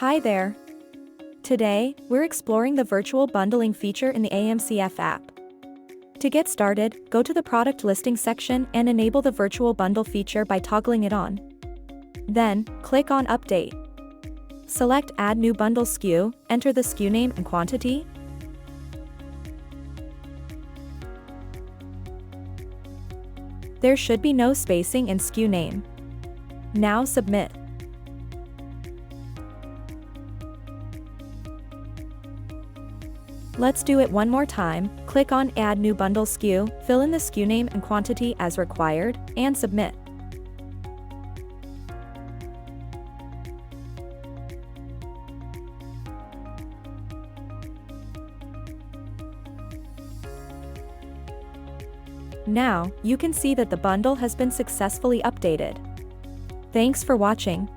Hi there. Today, we're exploring the virtual bundling feature in the AMCF app. To get started, go to the product listing section and enable the virtual bundle feature by toggling it on. Then, click on Update. Select Add New Bundle SKU, enter the SKU name and quantity. There should be no spacing in SKU name. Now submit. Let's do it one more time. Click on Add New Bundle SKU, fill in the SKU name and quantity as required, and submit. Now, you can see that the bundle has been successfully updated. Thanks for watching.